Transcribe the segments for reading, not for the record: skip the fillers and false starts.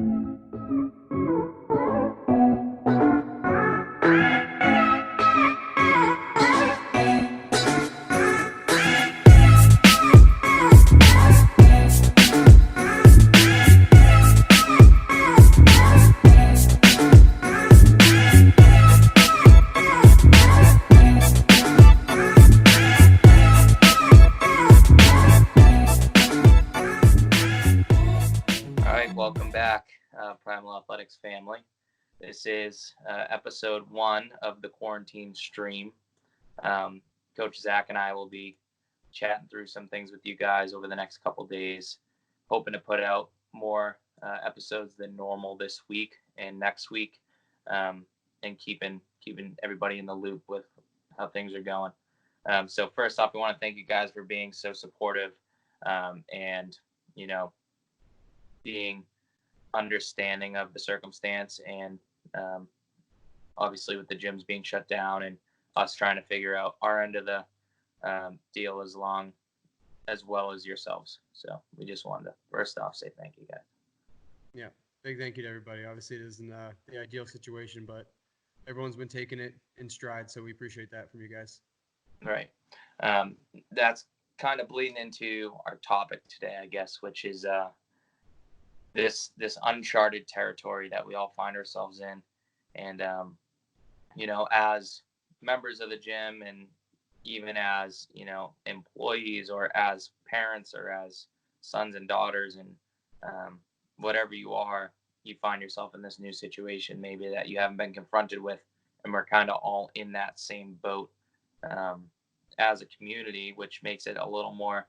All right, welcome back, Primal Athletics family. This is episode 1 of the quarantine stream. Coach Zach and I will be chatting through some things with you guys over the next couple days, hoping to put out more episodes than normal this week and next week, and keeping everybody in the loop with how things are going. So first off, we want to thank you guys for being so supportive, and being understanding of the circumstance, and obviously with the gyms being shut down and us trying to figure out our end of the deal as well as yourselves. So we just wanted to first off say thank you guys. Yeah, big thank you to everybody. Obviously, it isn't the ideal situation, but everyone's been taking it in stride, so we appreciate that from you guys. Right. That's kind of bleeding into our topic today, I guess, which is this uncharted territory that we all find ourselves in. And as members of the gym, and even as employees, or as parents, or as sons and daughters, and whatever you are, you find yourself in this new situation maybe that you haven't been confronted with, and we're kind of all in that same boat as a community, which makes it a little more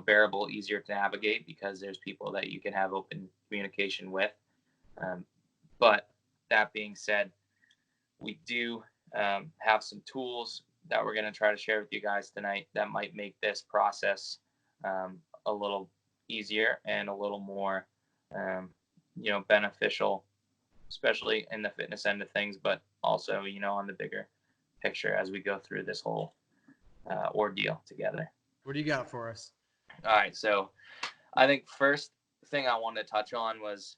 bearable, easier to navigate, because there's people that you can have open communication with. But that being said, we do have some tools that we're going to try to share with you guys tonight that might make this process a little easier and a little more beneficial, especially in the fitness end of things, but also on the bigger picture as we go through this whole ordeal together. What do you got for us? All right, so I think first thing I wanted to touch on was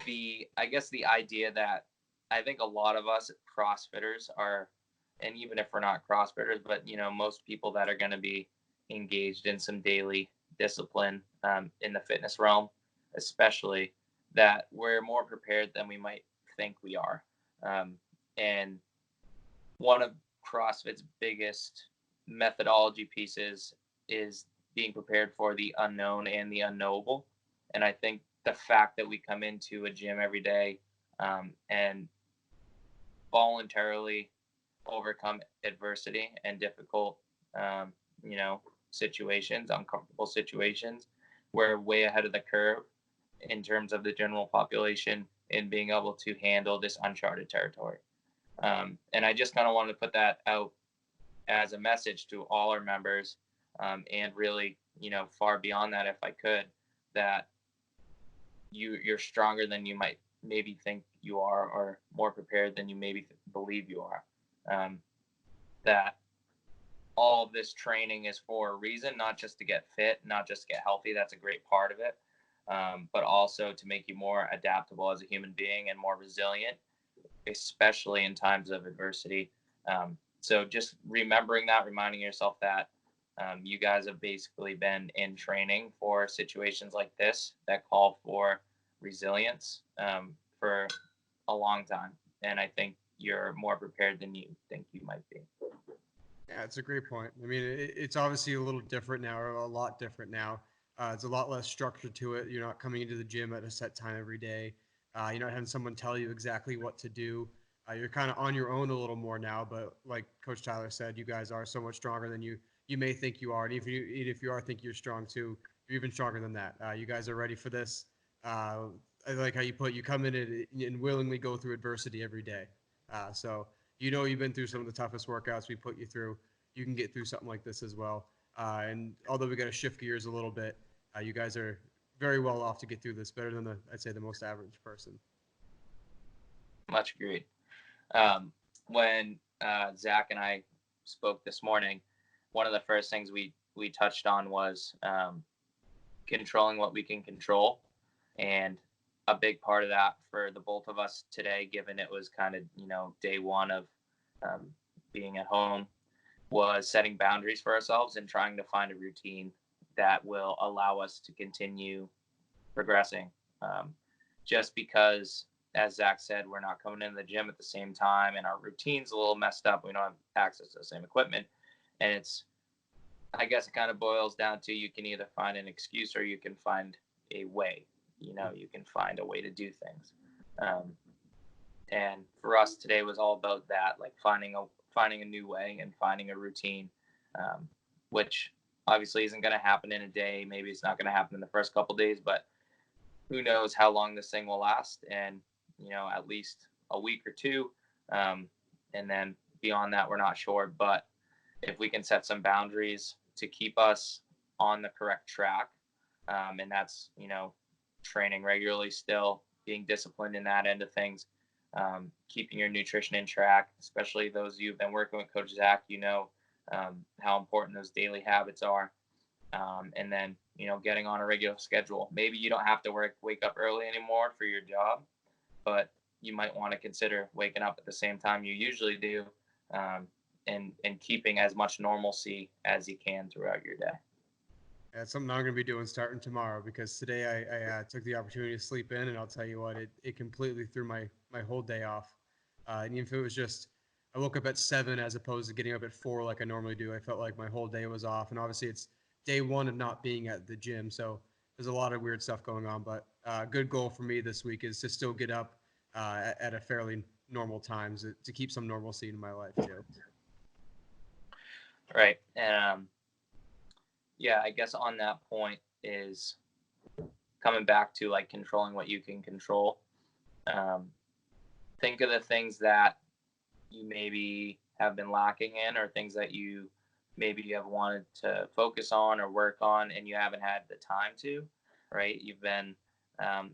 the idea that I think a lot of us CrossFitters are, and even if we're not CrossFitters, but most people that are going to be engaged in some daily discipline in the fitness realm, especially, that we're more prepared than we might think we are. And one of CrossFit's biggest methodology pieces is being prepared for the unknown and the unknowable. And I think the fact that we come into a gym every day and voluntarily overcome adversity and difficult situations, uncomfortable situations, we're way ahead of the curve in terms of the general population in being able to handle this uncharted territory. And I just kind of wanted to put that out as a message to all our members, and really, far beyond that, if I could, that you're stronger than you might maybe think you are, or more prepared than you maybe believe you are. That all of this training is for a reason, not just to get fit, not just to get healthy. That's a great part of it. But also to make you more adaptable as a human being and more resilient, especially in times of adversity. So just remembering that, reminding yourself that you guys have basically been in training for situations like this that call for resilience for a long time. And I think you're more prepared than you think you might be. Yeah, it's a great point. I mean, it's obviously a little different now, or a lot different now. It's a lot less structure to it. You're not coming into the gym at a set time every day. You're not having someone tell you exactly what to do. You're kind of on your own a little more now. But like Coach Tyler said, you guys are so much stronger than you may think you are. And if you are think you're strong too, you're even stronger than that. You guys are ready for this. I like how you put you come in and willingly go through adversity every day. So you've been through some of the toughest workouts we put you through. You can get through something like this as well. And although we got to shift gears a little bit, you guys are very well off to get through this, better than I'd say the most average person. Much agreed. When Zach and I spoke this morning, one of the first things we touched on was controlling what we can control. And a big part of that for the both of us today, given it was kind of, day one of um, being at home, was setting boundaries for ourselves and trying to find a routine that will allow us to continue progressing. Um, just because, as Zach said, we're not coming into the gym at the same time and our routine's a little messed up. We don't have access to the same equipment. And I guess it kind of boils down to you can either find an excuse or you can find a way. You can find a way to do things. Um, and for us today was all about that, like finding a new way and finding a routine, um, which obviously isn't going to happen in a day. Maybe it's not going to happen in the first couple days, but who knows how long this thing will last? And at least a week or two, um, and then beyond that, we're not sure. But if we can set some boundaries to keep us on the correct track, and that's training regularly, still being disciplined in that end of things, keeping your nutrition in track, especially those of you who've been working with Coach Zach, how important those daily habits are. And then getting on a regular schedule. Maybe you don't have to wake up early anymore for your job, but you might want to consider waking up at the same time you usually do, and keeping as much normalcy as you can throughout your day. Yeah, it's something I'm going to be doing starting tomorrow because today I took the opportunity to sleep in, and I'll tell you what, it completely threw my whole day off. And even if it was just, I woke up at 7 as opposed to getting up at 4 like I normally do, I felt like my whole day was off. And obviously, it's day one of not being at the gym. So there's a lot of weird stuff going on. But a good goal for me this week is to still get up at a fairly normal times to keep some normalcy in my life, too. Right. And yeah, I guess on that point is coming back to like controlling what you can control. Um, think of the things that you maybe have been lacking in, or things that you maybe have wanted to focus on or work on and you haven't had the time to. Right, you've been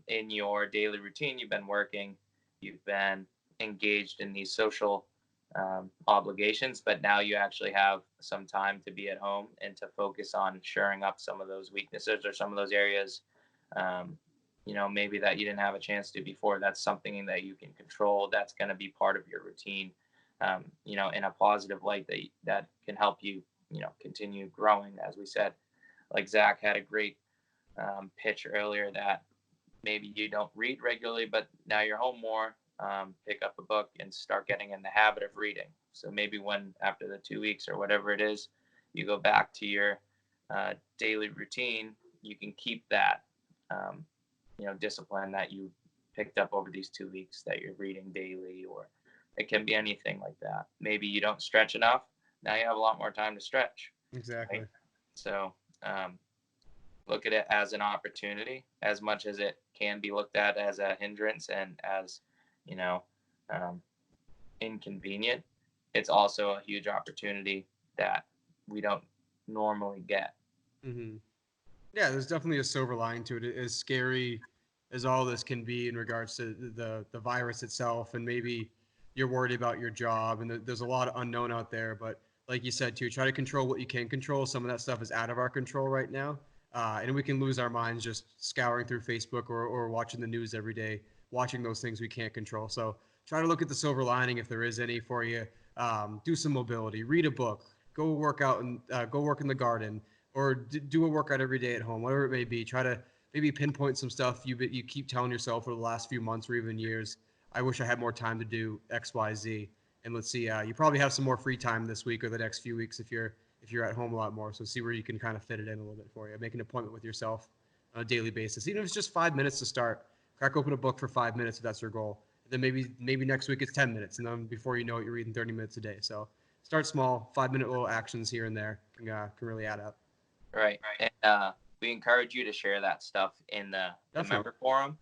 in your daily routine, you've been working, you've been engaged in these social obligations, but now you actually have some time to be at home and to focus on shoring up some of those weaknesses or some of those areas, um, maybe that you didn't have a chance to before. That's something that you can control. That's going to be part of your routine, in a positive light that can help you, continue growing. As we said, like Zach had a great pitch earlier that maybe you don't read regularly, but now you're home more. Pick up a book and start getting in the habit of reading. So maybe when after the 2 weeks or whatever it is, you go back to your daily routine, you can keep that, discipline that you picked up over these 2 weeks that you're reading daily, or it can be anything like that. Maybe you don't stretch enough. Now you have a lot more time to stretch. Exactly. Right? So look at it as an opportunity as much as it can be looked at as a hindrance and as, you know, um, inconvenient. It's also a huge opportunity that we don't normally get. Hmm. Yeah, there's definitely a silver lining to it. As scary as all this can be in regards to the virus itself, and maybe you're worried about your job, and there's a lot of unknown out there. But like you said too, try to control what you can control. Some of that stuff is out of our control right now, and we can lose our minds just scouring through Facebook or watching the news every day, watching those things we can't control. So try to look at the silver lining if there is any for you. Do some mobility, read a book, go work out, and go work in the garden, or do a workout every day at home, whatever it may be. Try to maybe pinpoint some stuff you keep telling yourself for the last few months or even years. I wish I had more time to do X, Y, Z. And let's see. You probably have some more free time this week or the next few weeks if you're at home a lot more. So see where you can kind of fit it in a little bit for you. Make an appointment with yourself on a daily basis, even if it's just 5 minutes to start. Crack open a book for 5 minutes if that's your goal. And then maybe next week it's 10 minutes, and then before you know it, you're reading 30 minutes a day. So start small. 5 minute little actions here and there can really add up. Right. And we encourage you to share that stuff in the Definitely. member forum.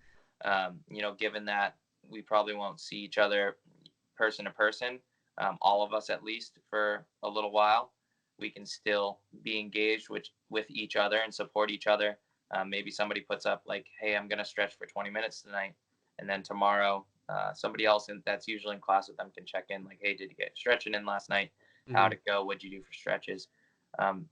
Given that we probably won't see each other person to person, all of us at least for a little while, we can still be engaged with each other and support each other. Maybe somebody puts up like, "Hey, I'm going to stretch for 20 minutes tonight," and then tomorrow, somebody else that's usually in class with them can check in like, "Hey, did you get stretching in last night? Mm-hmm. How'd it go? What'd you do for stretches?"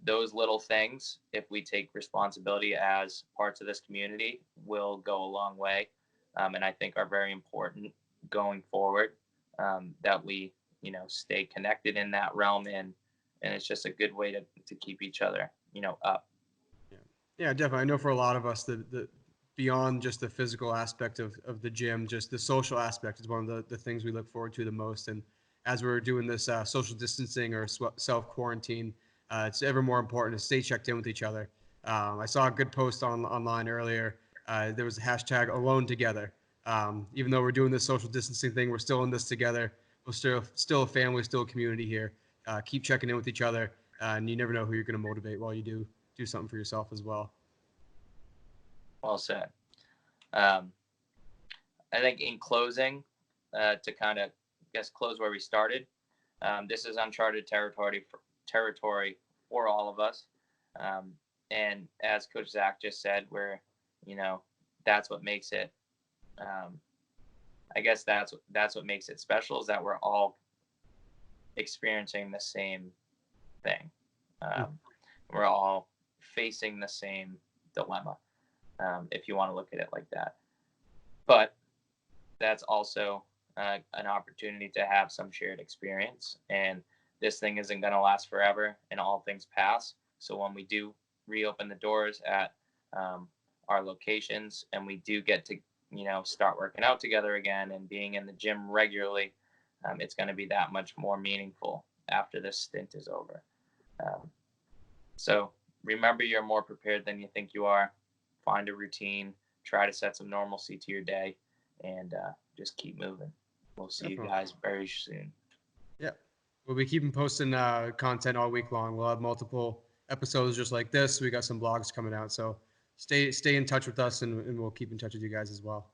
Those little things, if we take responsibility as parts of this community, will go a long way, and I think are very important going forward. That we, stay connected in that realm, and it's just a good way to keep each other, up. Yeah, yeah, definitely. I know for a lot of us, the beyond just the physical aspect of the gym, just the social aspect is one of the things we look forward to the most. And as we're doing this social distancing or self quarantine, it's ever more important to stay checked in with each other. I saw a good post online earlier. There was a hashtag alone together. Even though we're doing this social distancing thing, we're still in this together. We're still a family, still a community here. Keep checking in with each other, and you never know who you're going to motivate while you do something for yourself as well. Well said. Um, I think in closing, to kind of guess close where we started, this is uncharted territory for all of us. Um, and as Coach Zach just said, you know, that's what makes it. Um, I guess that's what makes it special, is that we're all experiencing the same thing. Mm. Um, we're all facing the same dilemma, if you want to look at it like that. But that's also an opportunity to have some shared experience. And this thing isn't going to last forever, and all things pass. So when we do reopen the doors at um, our locations, and we do get to, start working out together again and being in the gym regularly, it's going to be that much more meaningful after this stint is over. Um, so remember, you're more prepared than you think you are. Find a routine, try to set some normalcy to your day, and just keep moving. We'll see you Definitely. guys very soon. Yeah. We'll be keeping posting content all week long. We'll have multiple episodes just like this. We got some blogs coming out. So stay in touch with us, and we'll keep in touch with you guys as well.